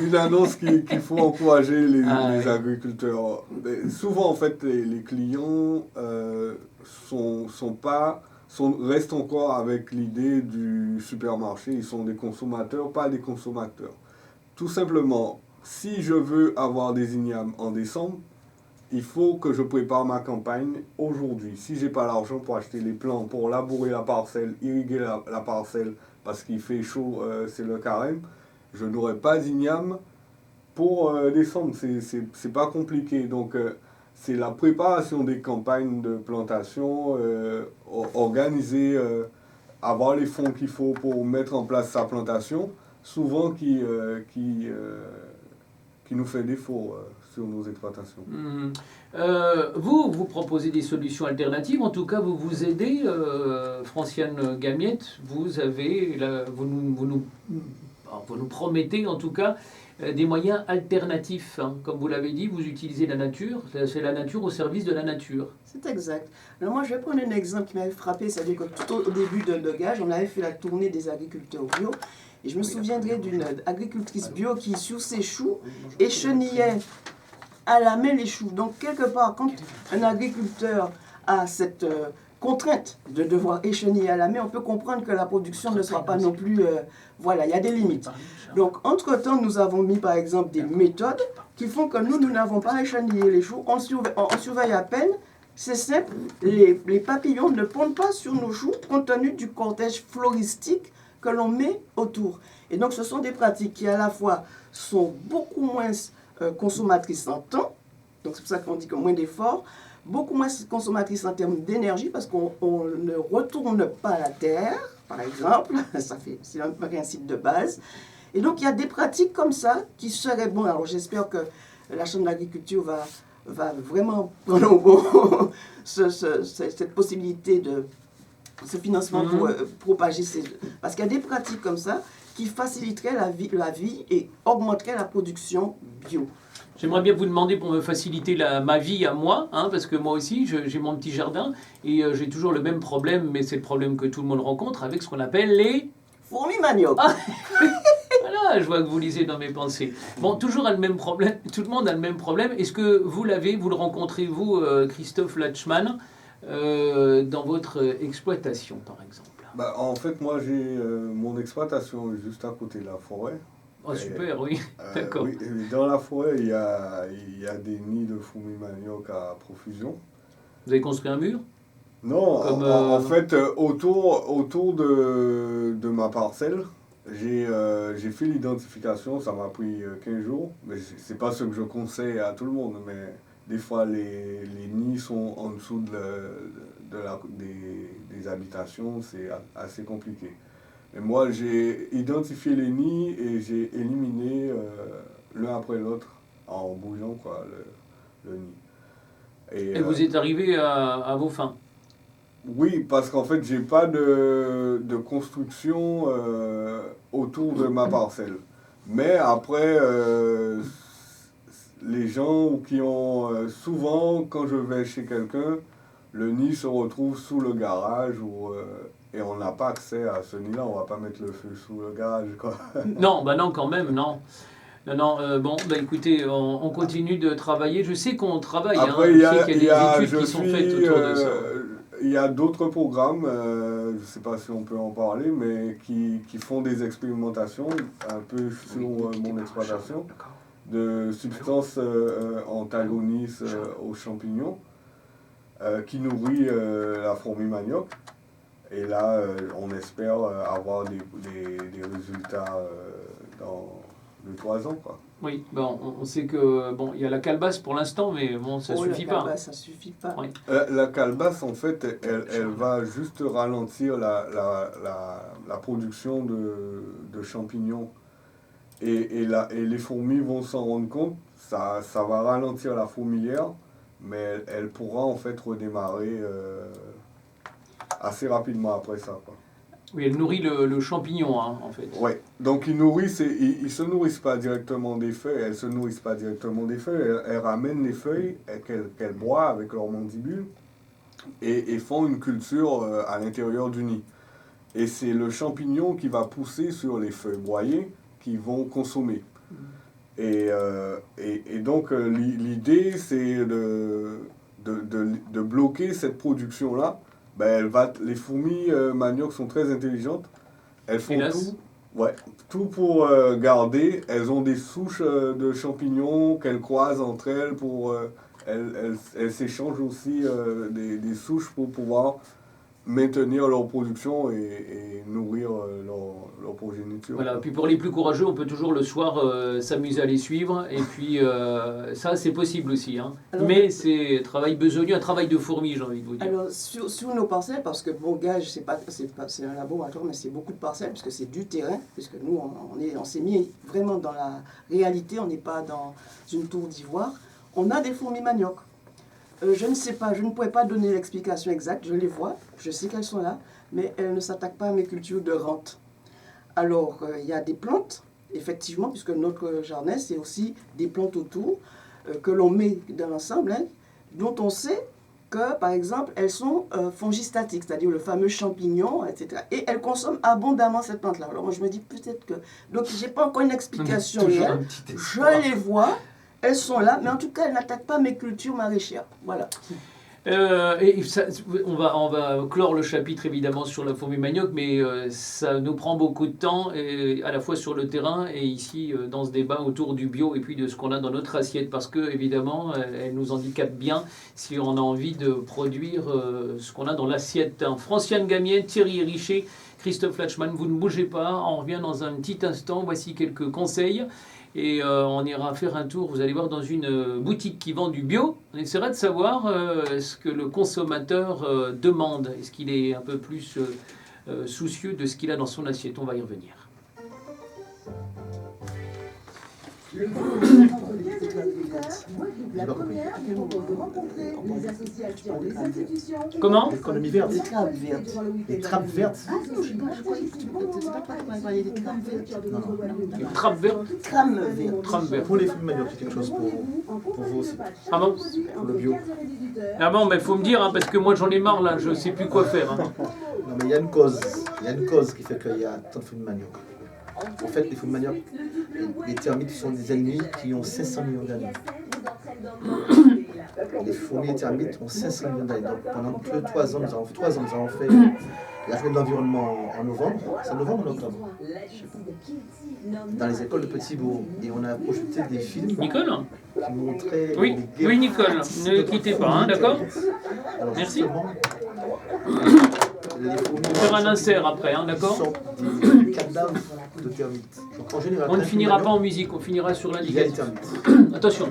Une annonce qu'il faut encourager les Ouais. agriculteurs. Mais souvent, en fait, les clients restent encore avec l'idée du supermarché. Ils sont des consommateurs, pas des consommateurs. Tout simplement, si je veux avoir des ignames en décembre, il faut que je prépare ma campagne aujourd'hui. Si j'ai pas l'argent pour acheter les plants, pour labourer la parcelle, irriguer la parcelle, parce qu'il fait chaud, c'est le carême, je n'aurai pas d'ignames pour décembre. C'est pas compliqué. Donc, c'est la préparation des campagnes de plantation, organiser, avoir les fonds qu'il faut pour mettre en place sa plantation, souvent qui nous fait défaut sur nos exploitations. Vous proposez des solutions alternatives, en tout cas vous vous aidez, Franciane Gamiette, vous nous promettez en tout cas des moyens alternatifs, hein. Comme vous l'avez dit, vous utilisez la nature, c'est la nature au service de la nature. C'est exact. Alors moi, je vais prendre un exemple qui m'avait frappé, c'est-à-dire que tout au début de Gage, on avait fait la tournée des agriculteurs bio, et je me souviendrai d'une agricultrice bio qui, sur ses choux, échenillait à la main les choux. Donc, quelque part, quand un agriculteur a cette contrainte de devoir écheniller à la main, on peut comprendre que la production ne sera pas non plus... voilà, il y a des limites. Donc, entre-temps, nous avons mis, par exemple, des méthodes qui font que nous n'avons pas échenillé les choux. On surveille à peine. C'est simple, les papillons ne pondent pas sur nos choux compte tenu du cortège floristique que l'on met autour. Et donc, ce sont des pratiques qui, à la fois, sont beaucoup moins consommatrices en temps, donc c'est pour ça qu'on dit que moins d'efforts, beaucoup moins consommatrices en termes d'énergie, parce qu'on ne retourne pas la terre, par exemple, c'est un principe de base. Et donc, il y a des pratiques comme ça qui seraient bonnes. Alors, j'espère que la Chambre d'agriculture va vraiment prendre au bon cette possibilité de ce financement pour propager ces... Parce qu'il y a des pratiques comme ça qui faciliteraient la vie et augmenteraient la production bio. J'aimerais bien vous demander pour me faciliter ma vie à moi, hein, parce que moi aussi j'ai mon petit jardin et j'ai toujours le même problème, mais c'est le problème que tout le monde rencontre avec ce qu'on appelle les... Fourmis manioc. Voilà, Ah, je vois que vous lisez dans mes pensées. Bon, toujours a le même problème, tout le monde a le même problème. Est-ce que vous le rencontrez, vous, Christophe Latchman, dans votre exploitation, par exemple? Bah, en fait, moi, j'ai mon exploitation juste à côté de la forêt. Oh, super, oui, d'accord. Oui, et dans la forêt, il y a des nids de fourmis manioc à profusion. Vous avez construit un mur? Non, Comme, en fait, autour de ma parcelle, j'ai fait l'identification, ça m'a pris 15 jours, mais c'est pas ce que je conseille à tout le monde, mais des fois les nids sont en dessous des habitations, c'est assez compliqué. Et moi, j'ai identifié les nids et j'ai éliminé l'un après l'autre en bougeant quoi, le nid. Et vous êtes arrivé à vos fins? Oui, parce qu'en fait, j'ai pas de construction autour de ma parcelle. Mais après, les gens qui ont souvent, quand je vais chez quelqu'un, le nid se retrouve sous le garage et on n'a pas accès à ce nid-là. On va pas mettre le feu sous le garage, quoi. Non, bah non, quand même, non. Non, bon, bah écoutez, on continue de travailler. Je sais qu'on travaille, Après, je sais qu'il y a des études qui sont faites autour de ça. Il y a d'autres programmes, je ne sais pas si on peut en parler, mais qui font des expérimentations un peu sur mon exploitation de substances antagonistes aux champignons qui nourrit la fourmi manioc. Et là, on espère avoir des résultats dans 2-3 ans, quoi. Oui, bon, on sait que bon, il y a la calebasse pour l'instant, mais bon, ça suffit pas. Calebasse, ça suffit pas. Oui. La calebasse, en fait, elle va juste ralentir la production de champignons. Et les fourmis vont s'en rendre compte, ça va ralentir la fourmilière, mais elle pourra en fait redémarrer assez rapidement après ça, quoi. Oui, elle nourrit le champignon, hein, en fait. Ouais, donc ils se nourrissent pas directement des feuilles, elles se nourrissent pas directement des feuilles, elles ramènent les feuilles qu'elles broient avec leur mandibule et font une culture à l'intérieur du nid. Et c'est le champignon qui va pousser sur les feuilles broyées qu'ils vont consommer. Et donc l'idée c'est de bloquer cette production-là. Ben, les fourmis manioc sont très intelligentes. Elles font tout pour garder. Elles ont des souches de champignons qu'elles croisent entre elles. Elles s'échangent aussi des souches pour pouvoir maintenir leur production et nourrir leur progéniture. Voilà, puis pour les plus courageux, on peut toujours le soir s'amuser à les suivre. Et puis ça, c'est possible aussi. Hein. Alors, mais c'est un travail besogneux, un travail de fourmi, j'ai envie de vous dire. Alors, sur nos parcelles, parce que bon, Gage, c'est un laboratoire, mais c'est beaucoup de parcelles, puisque c'est du terrain, puisque nous, on s'est mis vraiment dans la réalité, on n'est pas dans une tour d'ivoire. On a des fourmis manioc. Je ne sais pas, je ne pourrais pas donner l'explication exacte, je les vois, je sais qu'elles sont là, mais elles ne s'attaquent pas à mes cultures de rente. Alors, il y a des plantes, effectivement, puisque notre jardin, c'est aussi des plantes autour, que l'on met dans l'ensemble, hein, dont on sait que, par exemple, elles sont fongistatiques, c'est-à-dire le fameux champignon, etc. Et elles consomment abondamment cette plante-là. Alors, moi, je me dis peut-être que... Donc, je n'ai pas encore une explication réelle, je les vois. Elles sont là, mais en tout cas, elles n'attaquent pas mes cultures maraîchères. Voilà. On va clore le chapitre évidemment sur la fourmi manioc, mais ça nous prend beaucoup de temps, à la fois sur le terrain et ici dans ce débat autour du bio et puis de ce qu'on a dans notre assiette, parce que évidemment, elle nous handicape bien si on a envie de produire ce qu'on a dans l'assiette. Franciane Gamier, Thierry Richer, Christophe Latchman, vous ne bougez pas, on revient dans un petit instant, voici quelques conseils. Et on ira faire un tour, vous allez voir, dans une boutique qui vend du bio. On essaiera de savoir ce que le consommateur demande. Est-ce qu'il est un peu plus soucieux de ce qu'il a dans son assiette? On va y revenir. La première propose de rencontrer les associations, les institutions. Comment? L'économie verte. Des trappes vertes. Les trappes vertes. Ah non, je sais pas, je croyais que tu ne pas comment parler des trappes vertes. Une trappe verte? Crame verte. Trappe verte. Pour les fruits manioc, c'est quelque chose pour vous aussi. Ah bon? Pour le bio. Ah bon, mais il faut me dire, hein, parce que moi j'en ai marre là, je ne sais plus quoi faire. Hein. Non, mais il y a une cause. Il y a une cause qui fait qu'il y a tant de fruits manioc. En fait, les fourmis manioc, les termites sont des ennemis qui ont 500 millions d'années. Les fourmis et termites ont 500 millions d'années. Donc pendant 3 ans, nous avons fait la journée de l'environnement en novembre. C'est novembre ou en octobre? Dans les écoles de Petit-Bourg. Et on a projeté des films Nicole? qui montraient... Oui, les guerres oui, Nicole, ne quittez pas, hein, d'accord? Alors, Merci. justement, les fourmis On fera un insert après, hein, d'accord? sont des cadavres de termites. Donc, en général, On ne quand finira il pas en musique, on finira sur il y a des l'indicatif. termites. Attention.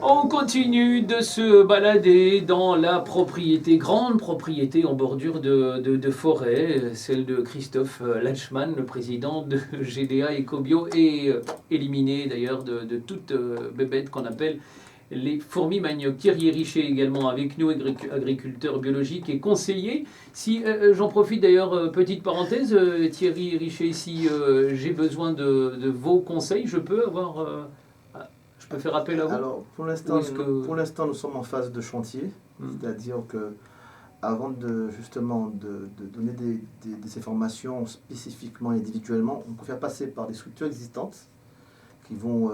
On continue de se balader dans la propriété, grande propriété en bordure de forêt, celle de Christophe Lachmann, le président de GDA Ecobio, et éliminé d'ailleurs de toute bébête qu'on appelle les fourmis manioc. Thierry Richet également avec nous, agriculteur biologique et conseiller. Si j'en profite d'ailleurs, petite parenthèse, Thierry Richet, si j'ai besoin de vos conseils, je peux avoir... Je peux faire appel à vous? Alors, pour l'instant, nous sommes en phase de chantier, c'est-à-dire que avant de donner des informations spécifiquement et individuellement, on peut faire passer par des structures existantes qui vont,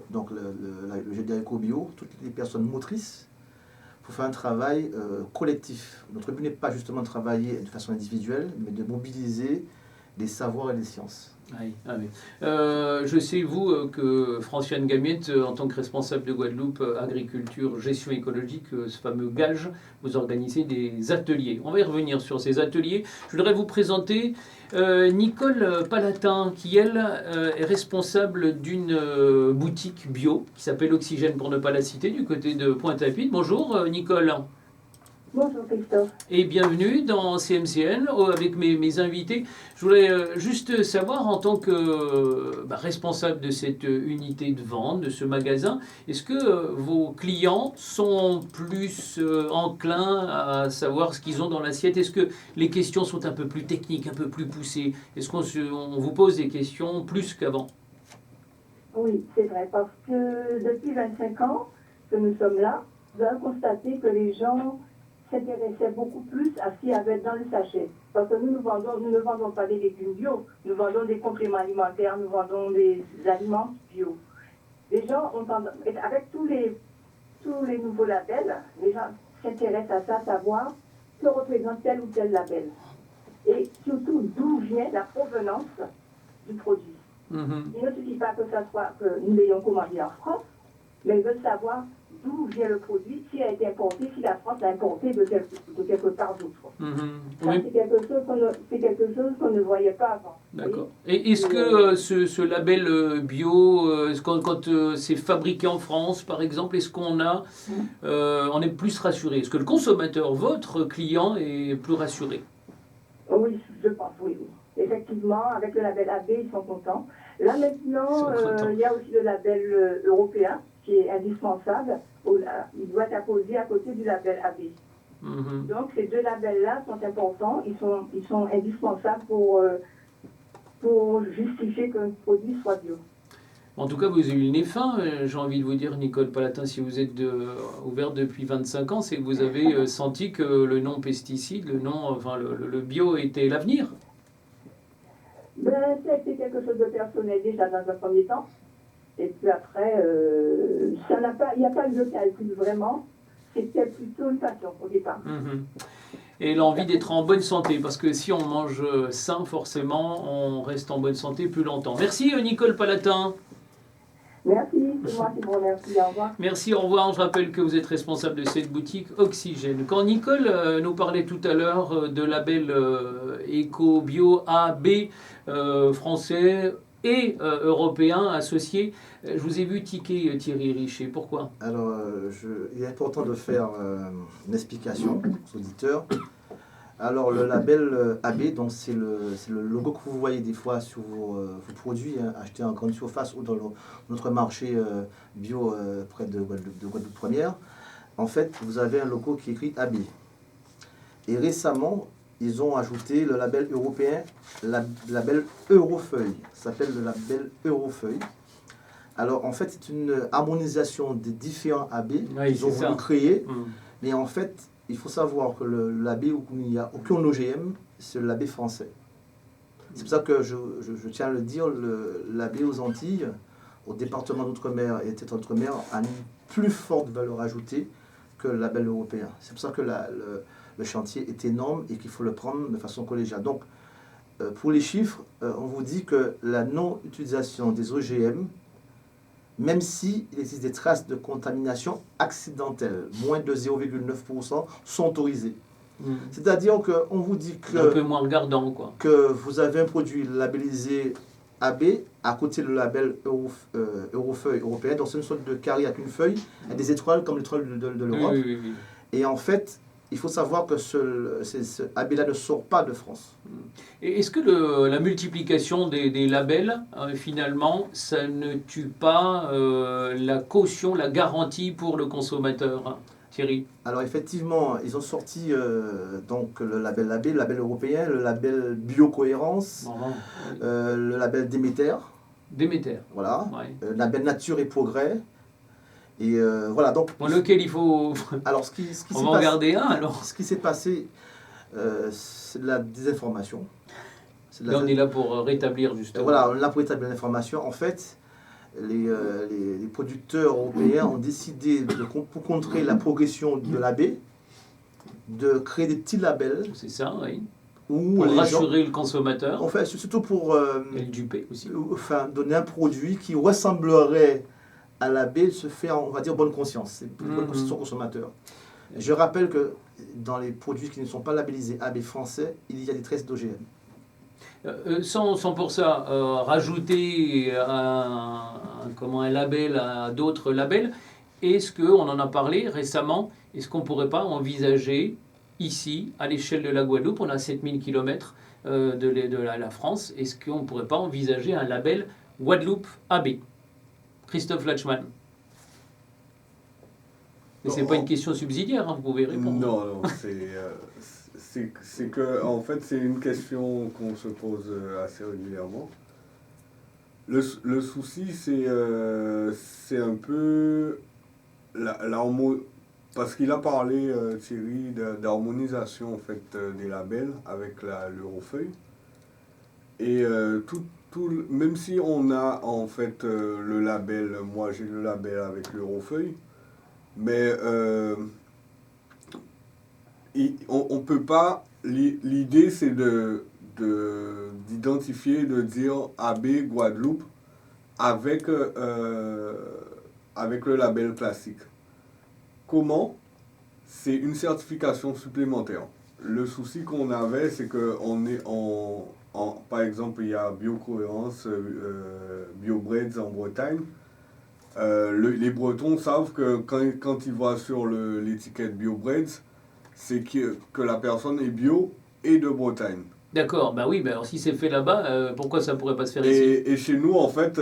donc le GDA Ecobio, toutes les personnes motrices, pour faire un travail collectif. Notre but n'est pas justement de travailler de façon individuelle, mais de mobiliser des savoirs et des sciences. Oui, ah oui. Je sais, vous, que Franciane Gamiette, en tant que responsable de Guadeloupe Agriculture, Gestion écologique, ce fameux GAGE, vous organisez des ateliers. On va y revenir sur ces ateliers. Je voudrais vous présenter Nicole Palatin, qui, elle, est responsable d'une boutique bio qui s'appelle Oxygène, pour ne pas la citer, du côté de Pointe-à-Pitre. Bonjour, Nicole. Bonjour Christophe. Et bienvenue dans CMCN avec mes invités. Je voulais juste savoir, en tant que responsable de cette unité de vente, de ce magasin, est-ce que vos clients sont plus enclins à savoir ce qu'ils ont dans l'assiette? Est-ce que les questions sont un peu plus techniques, un peu plus poussées? Est-ce qu'on vous pose des questions plus qu'avant? Oui, c'est vrai, parce que depuis 25 ans que nous sommes là, nous avons constaté que les gens s'intéressaient beaucoup plus à ce qu'il y avait dans le sachet. Parce que nous ne vendons pas des légumes bio, nous vendons des compléments alimentaires, nous vendons des aliments bio. Les gens ont tendance, avec tous les nouveaux labels, les gens s'intéressent à ça, savoir que représente tel ou tel label. Et surtout, d'où vient la provenance du produit. Il ne suffit pas que ça soit que nous l'ayons commandé en France, mais ils veulent savoir d'où vient le produit, s'il a été importé, si la France l'a importé de quelque part d'autre. Ça, c'est quelque chose qu'on ne voyait pas avant. D'accord. Et est-ce que ce label bio, quand c'est fabriqué en France, par exemple, est-ce qu'on on est plus rassuré? Est-ce que le consommateur, votre client, est plus rassuré? Oui, je pense, oui. Effectivement, avec le label AB, ils sont contents. Là maintenant, il y a aussi le label européen qui est indispensable. Il doit être apposé à côté du label AB. Donc ces deux labels-là sont importants, ils sont indispensables pour justifier qu'un produit soit bio. En tout cas, vous avez eu le nez fin, j'ai envie de vous dire, Nicole Palatin, si vous êtes ouverte depuis 25 ans, c'est que vous avez senti que le non pesticide, le bio était l'avenir. Ça a été quelque chose de personnel déjà dans un premier temps. Et puis après, il n'y a pas eu de calcul vraiment. C'était plutôt une passion au départ. Et l'envie d'être en bonne santé, parce que si on mange sain, forcément, on reste en bonne santé plus longtemps. Merci Nicole Palatin. Merci, c'est moi qui vous remercie. Au revoir. Merci, au revoir. Je rappelle que vous êtes responsable de cette boutique Oxygène. Quand Nicole nous parlait tout à l'heure de label Eco-Bio A, B, français et européen associé, je vous ai vu tiquer, Thierry Richet. Pourquoi? Alors, il est important de faire une explication aux auditeurs. Alors, le label AB, donc c'est le logo que vous voyez des fois sur vos produits achetés en grande surface ou dans notre marché bio près de Guadeloupe Première. En fait, vous avez un logo qui est écrit AB. Et récemment, ils ont ajouté le label européen, le label Eurofeuille. Ça s'appelle le label Eurofeuille. Alors, en fait, c'est une harmonisation des différents AB qu'ils ont voulu créer. Mais en fait, il faut savoir que le label où il n'y a aucun OGM, c'est le label français. C'est pour ça que je tiens à le dire, la baie aux Antilles, au département d'Outre-mer et Territoire d'Outre-mer, a une plus forte valeur ajoutée que le label européen. C'est pour ça que le chantier est énorme et qu'il faut le prendre de façon collégiale. Donc, pour les chiffres, on vous dit que la non-utilisation des OGM, même s'il existe des traces de contamination accidentelle, moins de 0,9% sont autorisées. C'est-à-dire qu'on vous dit Un peu moins regardant, quoi. que vous avez un produit labellisé AB à côté du label Eurofeuille européen, donc c'est une sorte de carré avec une feuille et des étoiles comme l'étoile de l'Europe. Oui. Et en fait, il faut savoir que ce AB-là ne sort pas de France. Et est-ce que la multiplication des labels, finalement, ça ne tue pas la caution, la garantie pour le consommateur, hein, Thierry? Alors effectivement, ils ont sorti donc le label AB, le label européen, le label Biocohérence, le label Déméter. Déméter. Voilà. Ouais. Le label Nature et Progrès. Et voilà, donc... Bon, lequel il faut... Alors, ce qui On va en garder un, alors. Ce qui s'est passé, c'est de la désinformation. Là, on est là pour rétablir, justement. Voilà, on est là pour rétablir l'information. En fait, les producteurs européens ont décidé, pour contrer la progression de la baie, de créer des petits labels. C'est ça, oui. Pour rassurer le consommateur. En fait, surtout pour et le duper aussi. Enfin, donner un produit qui ressemblerait à la baie, se fait, on va dire, bonne conscience. C'est une bonne conscience au consommateur. Je rappelle que dans les produits qui ne sont pas labellisés AB français, il y a des traces d'OGM. Sans pour ça rajouter un label à d'autres labels, est-ce qu'on en a parlé récemment, est-ce qu'on ne pourrait pas envisager ici, à l'échelle de la Guadeloupe, on a 7000 km de la France, est-ce qu'on ne pourrait pas envisager un label Guadeloupe AB? Christophe Lachmann. Mais ce n'est pas une question subsidiaire, hein, vous pouvez répondre. Non, c'est que, en fait, c'est une question qu'on se pose assez régulièrement. Le souci, c'est un peu parce qu'il a parlé, Thierry, d'harmonisation en fait, des labels avec l'Eurofeuille. Et même si on a en fait le label, moi j'ai le label avec l'Eurofeuille, mais on peut pas, l'idée c'est d'identifier, de dire AB Guadeloupe avec le label classique. Comment? C'est une certification supplémentaire. Le souci qu'on avait, c'est qu'on est par exemple, il y a Biocohérence, BioBreads en Bretagne. Les Bretons savent que quand ils voient sur l'étiquette BioBreads, c'est que la personne est bio et de Bretagne. D'accord, bah oui, alors si c'est fait là-bas, pourquoi ça ne pourrait pas se faire ici? Et chez nous, en fait...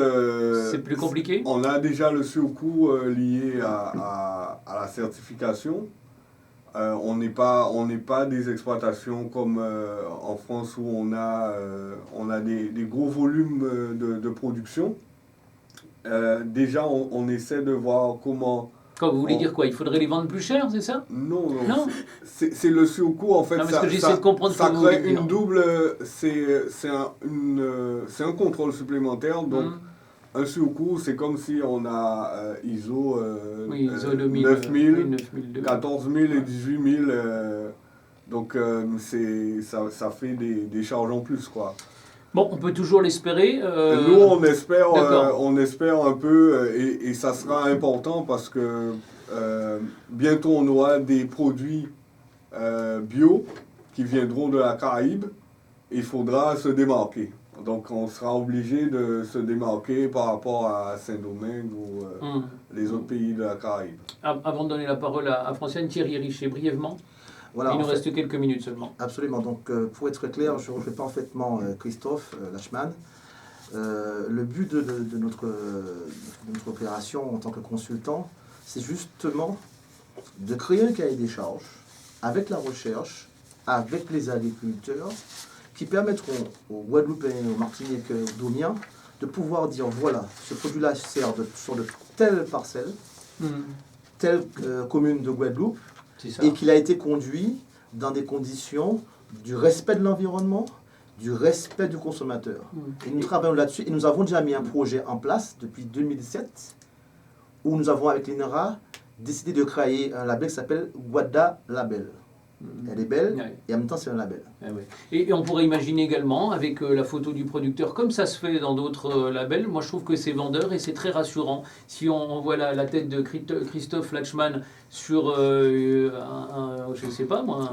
c'est plus compliqué? On a déjà le surcoût lié à la certification. On n'est pas des exploitations comme en France où on a des gros volumes de production. Déjà, on essaie de voir comment... Quand vous voulez dire quoi? Il faudrait les vendre plus cher, c'est ça? Non. C'est le surcoût, en fait. Non, parce que j'essaie de comprendre ça ce que vous voulez crée dire. une double... C'est un contrôle supplémentaire, donc... Un surcoût, c'est comme si on a ISO, ISO 2000, 9000, 14 000 et 18 000. Donc ça fait des charges en plus, quoi. Bon, on peut toujours l'espérer. Nous, on espère un peu, et ça sera important parce que bientôt on aura des produits bio qui viendront de la Caraïbe. Il faudra se démarquer. Donc on sera obligé de se démarquer par rapport à Saint-Domingue ou les autres pays de la Caraïbe. Avant de donner la parole à Franciane, Thierry Richer, brièvement. Voilà, il nous reste quelques minutes seulement. Absolument. Donc pour être clair, je refais parfaitement Christophe Lachmann. Le but de notre opération en tant que consultant, c'est justement de créer un cahier des charges avec la recherche, avec les agriculteurs, qui permettront aux Guadeloupéens, aux Martiniquais, aux Domiens de pouvoir dire voilà, ce produit-là sert sur de telle parcelle, telle commune de Guadeloupe, et qu'il a été conduit dans des conditions du respect de l'environnement du respect du consommateur. Et nous travaillons là-dessus et nous avons déjà mis un projet en place depuis 2017 où nous avons avec l'INRA décidé de créer un label qui s'appelle Guada Label. Elle est belle et en même temps c'est un label. Et on pourrait imaginer également avec la photo du producteur, comme ça se fait dans d'autres labels, moi je trouve que c'est vendeur et c'est très rassurant. Si on voit la tête de Christophe Lachmann sur je sais pas moi,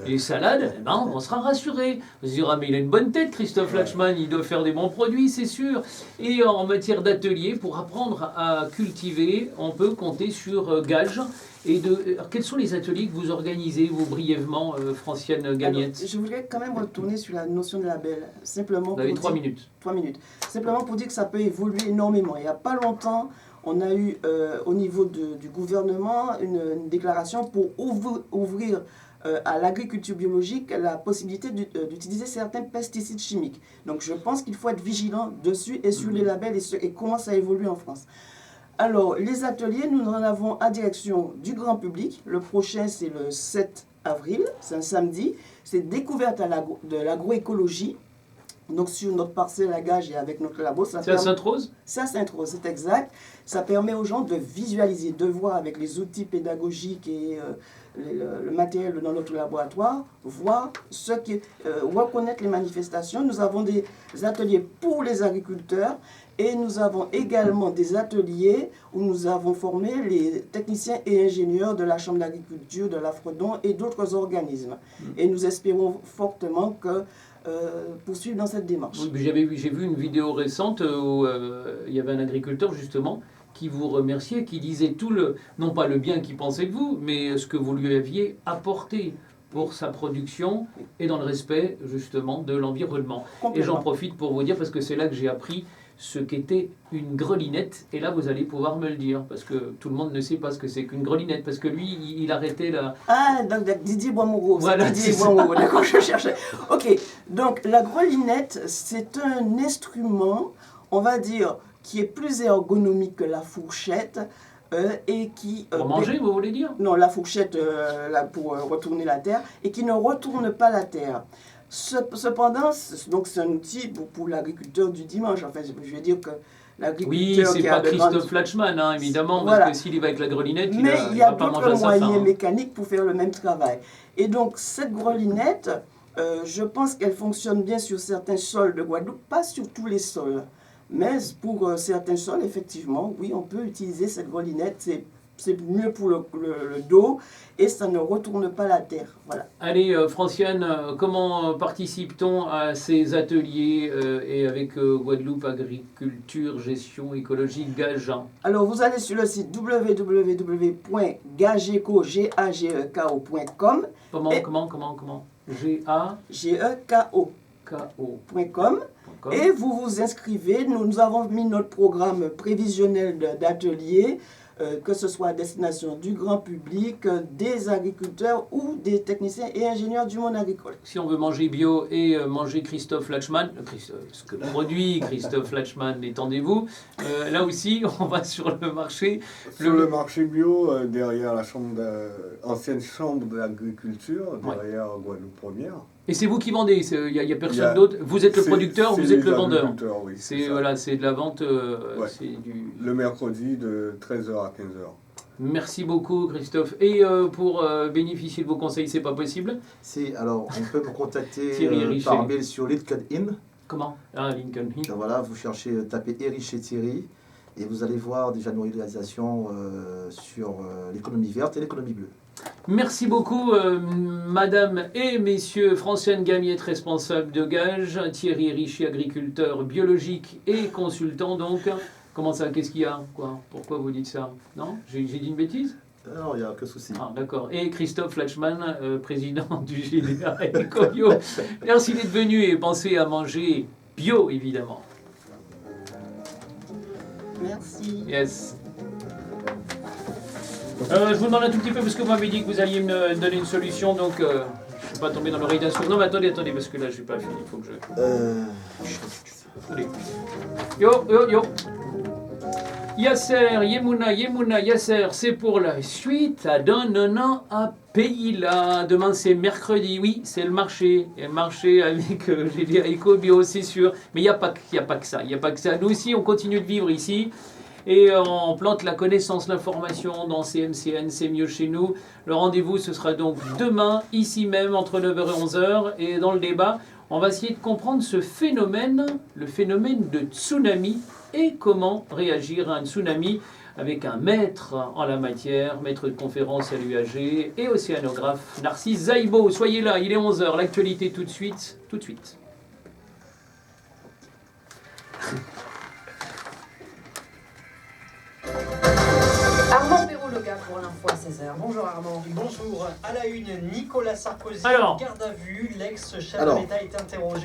les salades, eh ben, on sera rassuré. On se dira mais il a une bonne tête Christophe Lachmann, il doit faire des bons produits c'est sûr. Et en matière d'atelier, pour apprendre à cultiver, on peut compter sur Gage. Alors, quels sont les ateliers que vous organisez, vous, brièvement, Franciane Gamiette? Je voudrais quand même retourner sur la notion de label. Simplement vous avez 3 minutes. 3 minutes. Simplement pour dire que ça peut évoluer énormément. Il n'y a pas longtemps, on a eu au niveau du gouvernement une déclaration pour ouvrir à l'agriculture biologique la possibilité d'utiliser certains pesticides chimiques. Donc je pense qu'il faut être vigilant dessus et sur les labels et comment ça évolue en France. Alors, les ateliers, nous en avons à direction du grand public. Le prochain, c'est le 7 avril, c'est un samedi. C'est découverte de l'agroécologie. Donc, sur notre parcelle à Gage et avec notre labo. C'est à Sainte-Rose? C'est à Sainte-Rose, c'est exact. Ça permet aux gens de visualiser, de voir avec les outils pédagogiques et le matériel dans notre laboratoire, voir reconnaître les manifestations. Nous avons des ateliers pour les agriculteurs. Et nous avons également des ateliers où nous avons formé les techniciens et ingénieurs de la Chambre d'agriculture, de l'AFREDON et d'autres organismes. Et nous espérons fortement poursuivre dans cette démarche. Oui, j'ai vu une vidéo récente où il y avait un agriculteur justement qui vous remerciait, qui disait non pas le bien qu'il pensait de vous, mais ce que vous lui aviez apporté pour sa production et dans le respect justement de l'environnement. Et j'en profite pour vous dire, parce que c'est là que j'ai appris ce qu'était une grelinette, et là vous allez pouvoir me le dire, parce que tout le monde ne sait pas ce que c'est qu'une grelinette, parce que lui, il arrêtait la... Ah, donc Didier Boismoreau, voilà, Didier Boismoreau, d'accord, je cherchais. Ok, donc la grelinette, c'est un instrument, on va dire, qui est plus ergonomique que la fourchette, et qui... pour manger, vous voulez dire? Non, la fourchette pour retourner la terre, et qui ne retourne pas la terre. Cependant, c'est un outil pour l'agriculteur du dimanche. Enfin, je veux dire que l'agriculteur... Oui, c'est pas Christophe Lachmann, hein, évidemment, voilà. Parce que s'il va avec la grelinette, mais il y a d'autres moyens faim, mécaniques pour faire le même travail. Et donc, cette grelinette, je pense qu'elle fonctionne bien sur certains sols de Guadeloupe, pas sur tous les sols. Mais pour certains sols, effectivement, oui, on peut utiliser cette grelinette. C'est mieux pour le dos et ça ne retourne pas la terre. Voilà. Allez, Franciane, comment participe-t-on à ces ateliers et avec Guadeloupe Agriculture, Gestion écologique, Gage? Alors, vous allez sur le site www.gageko.com. Comment G-E-K-O.com. Et vous vous inscrivez. Nous avons mis notre programme prévisionnel d'ateliers, que ce soit à destination du grand public, des agriculteurs ou des techniciens et ingénieurs du monde agricole. Si on veut manger bio et manger Christophe Lachmann, ce que produit Christophe Lachmann, étendez-vous, là aussi on va sur le marché. Sur le marché bio, derrière la ancienne chambre d'agriculture, derrière Guadeloupe Première. Et c'est vous qui vendez, il n'y a personne d'autre. Vous êtes le producteur, vous êtes le vendeur. Oui, c'est de la vente. Le mercredi de 13h à 15h. Merci beaucoup Christophe. Et pour bénéficier de vos conseils, c'est pas possible? Alors, on peut me contacter par mail sur LinkedIn. Comment? LinkedIn. Voilà, vous cherchez, tapez Eric et Thierry et vous allez voir déjà nos réalisations sur l'économie verte et l'économie bleue. Merci beaucoup, madame et messieurs. Franciane Gamiette, responsable de Gage. Thierry Richet, agriculteur biologique et consultant. Donc, comment ça? Qu'est-ce qu'il y a? Pourquoi vous dites ça? Non? J'ai dit une bêtise? Non, il n'y a aucun souci. Ah, d'accord. Et Christophe Lachmann, président du GDA Ecobio. Merci d'être venu et pensez à manger bio, évidemment. Merci. Yes. Je vous demande un tout petit peu parce que vous m'avez dit que vous alliez me donner une solution, donc je ne vais pas tomber dans l'oreille d'un sourd. Non, mais attendez, parce que là je n'ai pas fini, il faut que je... Allez. Yo. Yasser, Yemouna, Yasser, c'est pour la suite. À Donnan à Pays là. Demain c'est mercredi, oui, c'est le marché. Et le marché avec, j'ai dit Eco-Bio, c'est sûr. Mais il n'y a pas que ça. Nous aussi, on continue de vivre ici. Et on plante la connaissance, l'information dans CMCN, c'est mieux chez nous. Le rendez-vous, ce sera donc demain, ici même, entre 9h et 11h. Et dans le débat, on va essayer de comprendre ce phénomène, le phénomène de tsunami, et comment réagir à un tsunami avec un maître en la matière, maître de conférence à l'UAG et océanographe Narcisse Zaïbo. Soyez là, il est 11h, l'actualité tout de suite. Armand Perrault-Lega pour l'info à 16h. Bonjour Armand. Bonjour. À la une, Nicolas Sarkozy, Alors. garde à vue, l'ex-chef de l'État est interrogé.